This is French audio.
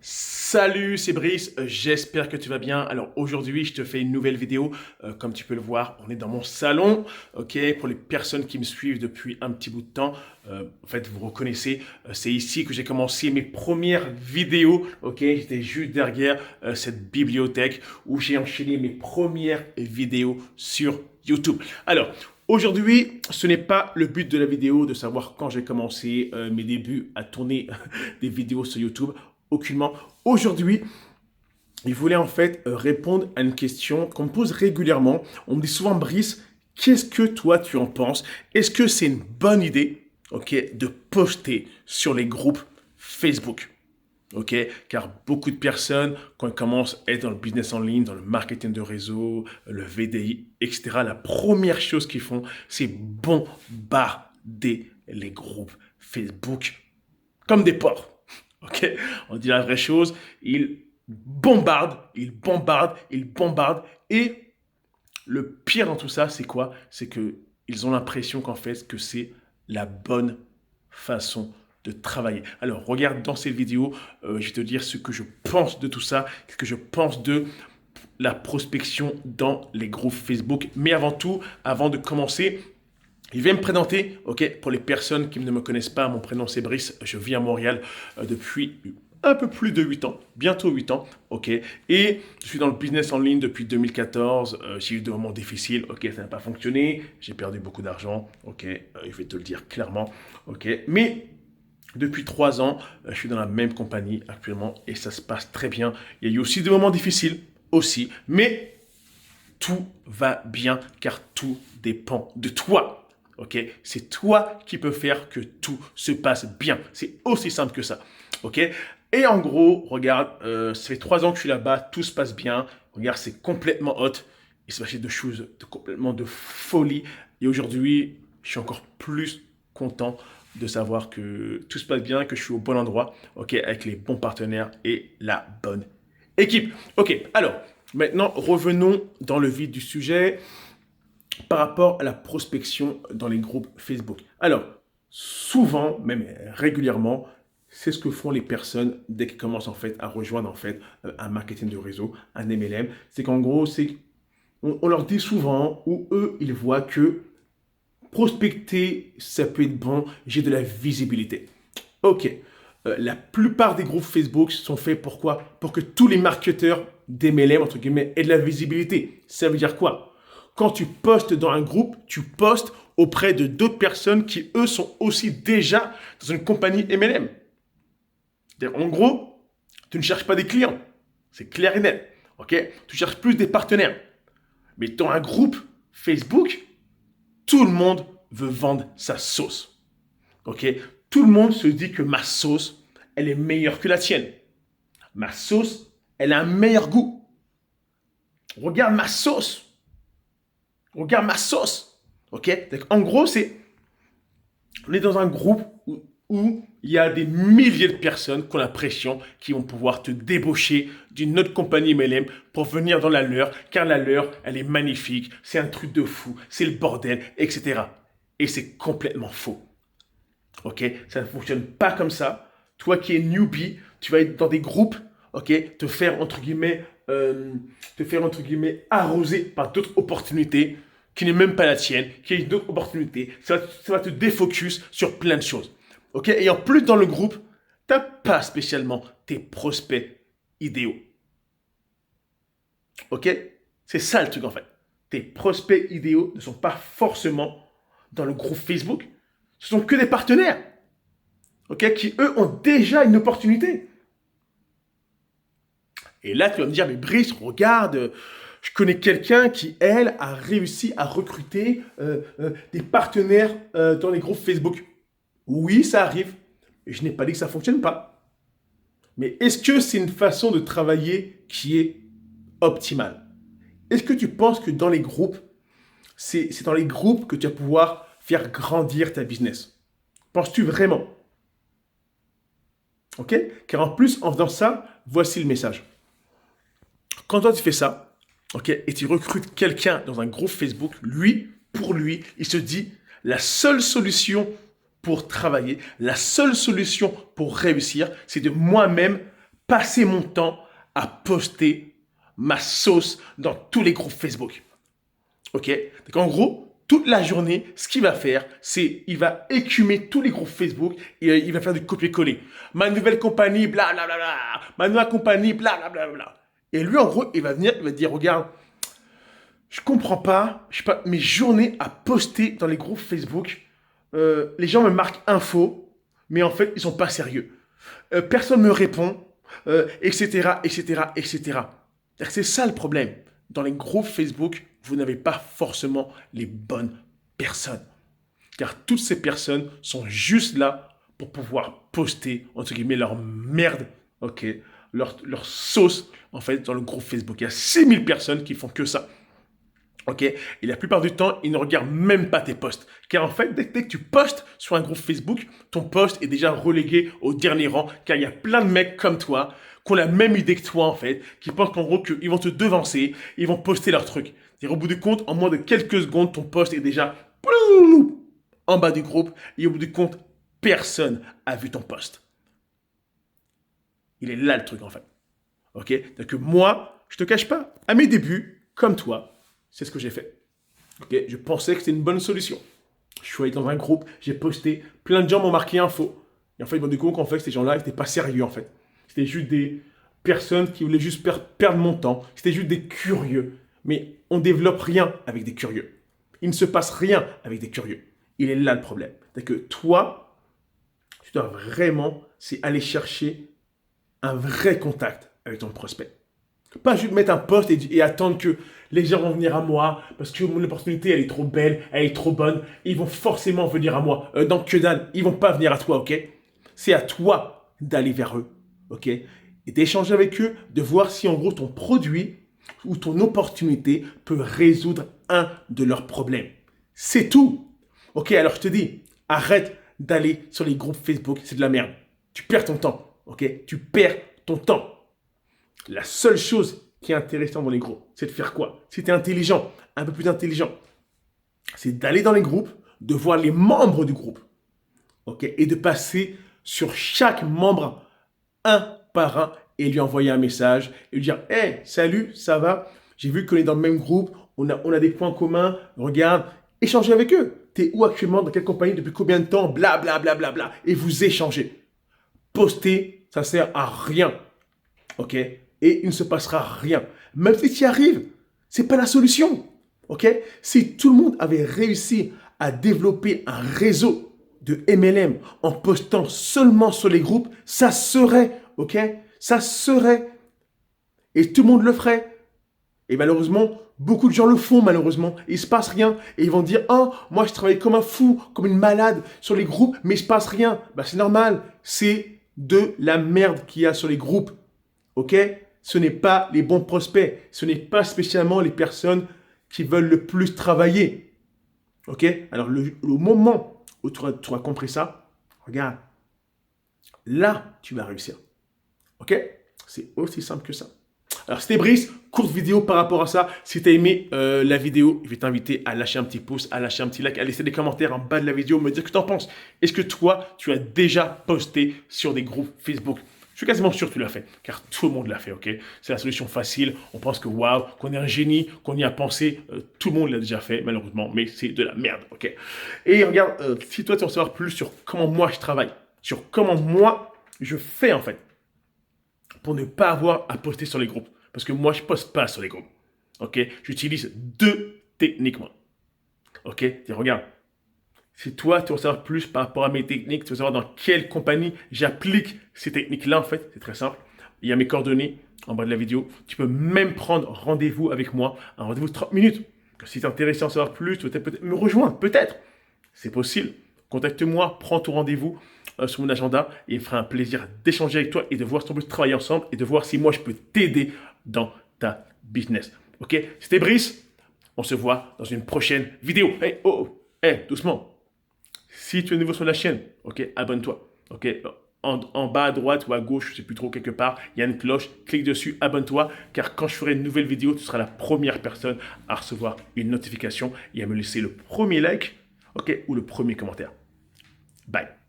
Salut, c'est Brice, j'espère que tu vas bien. Alors aujourd'hui, je te fais une nouvelle vidéo. Comme tu peux le voir, on est dans mon salon. Ok, pour les personnes qui me suivent depuis un petit bout de temps, en fait, vous reconnaissez, c'est ici que j'ai commencé mes premières vidéos. Ok, j'étais juste derrière cette bibliothèque où j'ai enchaîné mes premières vidéos sur YouTube. Alors, aujourd'hui, ce n'est pas le but de la vidéo de savoir quand j'ai commencé mes débuts à tourner des vidéos sur YouTube. Aucunement. Aujourd'hui, il voulait en fait répondre à une question qu'on me pose régulièrement. On me dit souvent, Brice, qu'est-ce que toi tu en penses? Est-ce que c'est une bonne idée, ok, de poster sur les groupes Facebook? Ok, car beaucoup de personnes, quand elles commencent à être dans le business en ligne, dans le marketing de réseau, le VDI, etc., la première chose qu'ils font, c'est bombarder les groupes Facebook comme des porcs. Ok, on dit la vraie chose, ils bombardent, ils bombardent, ils bombardent. Et le pire dans tout ça, c'est quoi? C'est que ils ont l'impression qu'en fait, que c'est la bonne façon de travailler. Alors, regarde dans cette vidéo, je vais te dire ce que je pense de tout ça, ce que je pense de la prospection dans les groupes Facebook. Mais avant tout, avant de commencer, je vais me présenter, ok, pour les personnes qui ne me connaissent pas, mon prénom c'est Brice, je vis à Montréal depuis un peu plus de 8 ans, bientôt 8 ans, ok, et je suis dans le business en ligne depuis 2014, j'ai eu des moments difficiles, ok, ça n'a pas fonctionné, j'ai perdu beaucoup d'argent, ok, je vais te le dire clairement, ok, mais depuis 3 ans, je suis dans la même compagnie actuellement et ça se passe très bien. Il y a eu aussi des moments difficiles, aussi, mais tout va bien car tout dépend de toi. Ok, c'est toi qui peux faire que tout se passe bien. C'est aussi simple que ça. Ok, et en gros, regarde, ça fait 3 ans que je suis là-bas, tout se passe bien. Regarde, c'est complètement hot. Il se passe de choses complètement de folie. Et aujourd'hui, je suis encore plus content de savoir que tout se passe bien, que je suis au bon endroit, ok, avec les bons partenaires et la bonne équipe. Ok, alors, maintenant, revenons dans le vif du sujet par rapport à la prospection dans les groupes Facebook. Alors, souvent, même régulièrement, c'est ce que font les personnes dès qu'elles commencent en fait à rejoindre en fait un marketing de réseau, un MLM. C'est qu'en gros, on leur dit souvent ou eux, ils voient que prospecter, ça peut être bon, j'ai de la visibilité. Ok. La plupart des groupes Facebook sont faits pour quoi? Pour que tous les marketeurs d'MLM, entre guillemets, aient de la visibilité. Ça veut dire quoi? Quand tu postes dans un groupe, tu postes auprès de d'autres personnes qui, eux, sont aussi déjà dans une compagnie MLM. En gros, tu ne cherches pas des clients. C'est clair et net. Ok? Tu cherches plus des partenaires. Mais dans un groupe Facebook, tout le monde veut vendre sa sauce. Ok? Tout le monde se dit que ma sauce, elle est meilleure que la tienne. Ma sauce, elle a un meilleur goût. Regarde ma sauce. Regarde ma sauce. Ok? Donc, en gros, on est dans un groupe où il y a des milliers de personnes qui ont l'impression qu'ils vont pouvoir te débaucher d'une autre compagnie MLM pour venir dans la leur, car la leur, elle est magnifique, c'est un truc de fou, c'est le bordel, etc. Et c'est complètement faux. Ok? Ça ne fonctionne pas comme ça. Toi qui es newbie, tu vas être dans des groupes, ok? Te faire entre guillemets arroser par d'autres opportunités qui n'est même pas la tienne, qui est d'autres opportunités. Ça va te défocus sur plein de choses. Ok? Et en plus, dans le groupe, tu n'as pas spécialement tes prospects idéaux. Ok? C'est ça le truc en fait. Tes prospects idéaux ne sont pas forcément dans le groupe Facebook. Ce sont que des partenaires. Ok? Qui eux ont déjà une opportunité. Et là, tu vas me dire, mais Brice, regarde, je connais quelqu'un qui, elle, a réussi à recruter des partenaires dans les groupes Facebook. Oui, ça arrive. Et je n'ai pas dit que ça ne fonctionne pas. Mais est-ce que c'est une façon de travailler qui est optimale? Est-ce que tu penses que dans les groupes, c'est dans les groupes que tu vas pouvoir faire grandir ta business? Penses-tu vraiment? Ok? Car en plus, en faisant ça, voici le message. Quand toi tu fais ça, ok, et tu recrutes quelqu'un dans un groupe Facebook, pour lui, il se dit, la seule solution pour travailler, la seule solution pour réussir, c'est de moi-même passer mon temps à poster ma sauce dans tous les groupes Facebook. Ok? Donc en gros, toute la journée, ce qu'il va faire, c'est il va écumer tous les groupes Facebook et il va faire du copier-coller. Ma nouvelle compagnie, blablabla. Ma nouvelle compagnie, blablabla. Et lui, en gros, il va venir, il va dire, regarde, je comprends pas, je sais pas, mes journées à poster dans les groupes Facebook, les gens me marquent info, mais en fait, ils sont pas sérieux. Personne me répond, etc., etc., etc. C'est ça le problème. Dans les groupes Facebook, vous n'avez pas forcément les bonnes personnes. Car toutes ces personnes sont juste là pour pouvoir poster, entre guillemets, leur merde, ok, leur sauce, en fait, dans le groupe Facebook. Il y a 6000 personnes qui font que ça. Ok, et la plupart du temps, ils ne regardent même pas tes posts. Car en fait, dès que tu postes sur un groupe Facebook, ton post est déjà relégué au dernier rang. Car il y a plein de mecs comme toi qui ont la même idée que toi, en fait, qui pensent qu'en gros, qu'ils vont te devancer, ils vont poster leur truc. Et au bout du compte, en moins de quelques secondes, ton post est déjà en bas du groupe. Et au bout du compte, personne a vu ton post. Il est là le truc, en fait. Ok, donc moi, je te cache pas, à mes débuts, comme toi, c'est ce que j'ai fait. Okay, je pensais que c'était une bonne solution. Je suis allé dans un groupe, j'ai posté, plein de gens m'ont marqué info. Et en fait, ils m'ont dit qu'en fait, ces gens-là n'étaient pas sérieux en fait. C'était juste des personnes qui voulaient juste perdre mon temps. C'était juste des curieux. Mais on ne développe rien avec des curieux. Il ne se passe rien avec des curieux. Il est là le problème. C'est que toi, tu dois vraiment, c'est aller chercher un vrai contact avec ton prospect. Pas juste mettre un post et attendre que les gens vont venir à moi parce que mon opportunité elle est trop belle, elle est trop bonne. Ils vont forcément venir à moi. Donc que dalle, ils vont pas venir à toi, ok? C'est à toi d'aller vers eux, ok? Et d'échanger avec eux, de voir si en gros ton produit ou ton opportunité peut résoudre un de leurs problèmes. C'est tout. Ok, alors je te dis, arrête d'aller sur les groupes Facebook, c'est de la merde. Tu perds ton temps, ok? Tu perds ton temps. La seule chose qui est intéressante dans les groupes, c'est de faire quoi? Si tu es intelligent, un peu plus intelligent, c'est d'aller dans les groupes, de voir les membres du groupe, ok, et de passer sur chaque membre un par un et lui envoyer un message et lui dire hey, salut, ça va? J'ai vu qu'on est dans le même groupe, on a des points communs, regarde, échangez avec eux. T'es où actuellement? Dans quelle compagnie? Depuis combien de temps? Bla bla bla bla bla. Et vous échangez. Poster, ça sert à rien. Ok? Et il ne se passera rien. Même si tu y arrives, c'est pas la solution. Ok? Si tout le monde avait réussi à développer un réseau de MLM en postant seulement sur les groupes, ça serait, ok? Ça serait. Et tout le monde le ferait. Et malheureusement, beaucoup de gens le font malheureusement. Et il ne se passe rien. Et ils vont dire, oh, moi je travaille comme un fou, comme une malade sur les groupes, mais il ne se passe rien. Bah, c'est normal. C'est de la merde qu'il y a sur les groupes. Ok? Ce n'est pas les bons prospects. Ce n'est pas spécialement les personnes qui veulent le plus travailler. Ok? Alors, le moment où tu auras compris ça, regarde, là, tu vas réussir. Ok? C'est aussi simple que ça. Alors, c'était Brice, courte vidéo par rapport à ça. Si tu as aimé la vidéo, je vais t'inviter à lâcher un petit pouce, à lâcher un petit like, à laisser des commentaires en bas de la vidéo, me dire ce que tu en penses. Est-ce que toi, tu as déjà posté sur des groupes Facebook? Je suis quasiment sûr que tu l'as fait, car tout le monde l'a fait, ok? C'est la solution facile. On pense que waouh, qu'on est un génie, qu'on y a pensé. Tout le monde l'a déjà fait, malheureusement, mais c'est de la merde, ok? Et regarde, si toi, tu veux en savoir plus sur comment moi je travaille, sur comment moi je fais en fait, pour ne pas avoir à poster sur les groupes. Parce que moi, je ne poste pas sur les groupes. Ok? J'utilise deux techniques, moi. Ok? Et regarde. Si toi, tu veux en savoir plus par rapport à mes techniques, tu veux savoir dans quelle compagnie j'applique ces techniques-là, en fait, c'est très simple. Il y a mes coordonnées en bas de la vidéo. Tu peux même prendre rendez-vous avec moi, un rendez-vous de 30 minutes. Si tu es intéressé à en savoir plus, tu veux peut-être me rejoindre, peut-être. C'est possible. Contacte-moi, prends ton rendez-vous sur mon agenda et il me fera un plaisir d'échanger avec toi et de voir si on peut travailler ensemble et de voir si moi je peux t'aider dans ta business. Ok? C'était Brice. On se voit dans une prochaine vidéo. Hey, oh, oh, hey, doucement. Si tu es nouveau sur la chaîne, ok, abonne-toi. Ok, en bas à droite ou à gauche, je ne sais plus trop, quelque part, il y a une cloche. Clique dessus, abonne-toi, car quand je ferai une nouvelle vidéo, tu seras la première personne à recevoir une notification et à me laisser le premier like, ok, ou le premier commentaire. Bye.